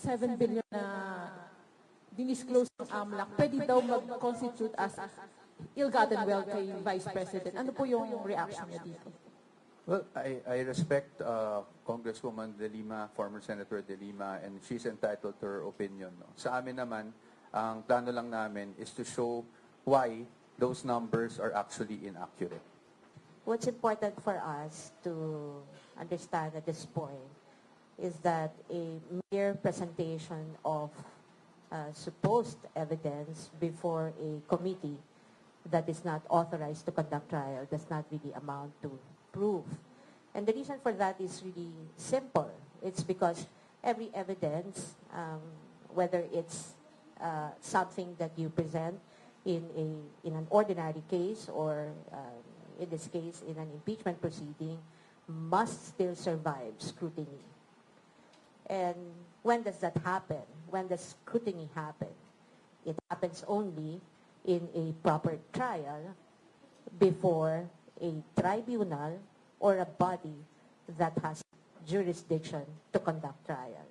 7 billion na dinisclose ng AMLAC, pwede daw mag-constitute as ill-gotten wealth kay Vice President. Ano po yung reaction niya dito? Well, I respect Congresswoman De Lima, former Senator De Lima, and she's entitled to her opinion. No? Sa amin naman, ang plano lang namin is to show why those numbers are actually inaccurate. What's important for us to understand at this point is that a mere presentation of supposed evidence before a committee that is not authorized to conduct trial does not really amount to proof. And the reason for that is really simple. It's because every evidence, whether it's something that you present in an ordinary case or in this case in an impeachment proceeding, must still survive scrutiny. And when does that happen? When does scrutiny happen? It happens only in a proper trial before a tribunal or a body that has jurisdiction to conduct trial.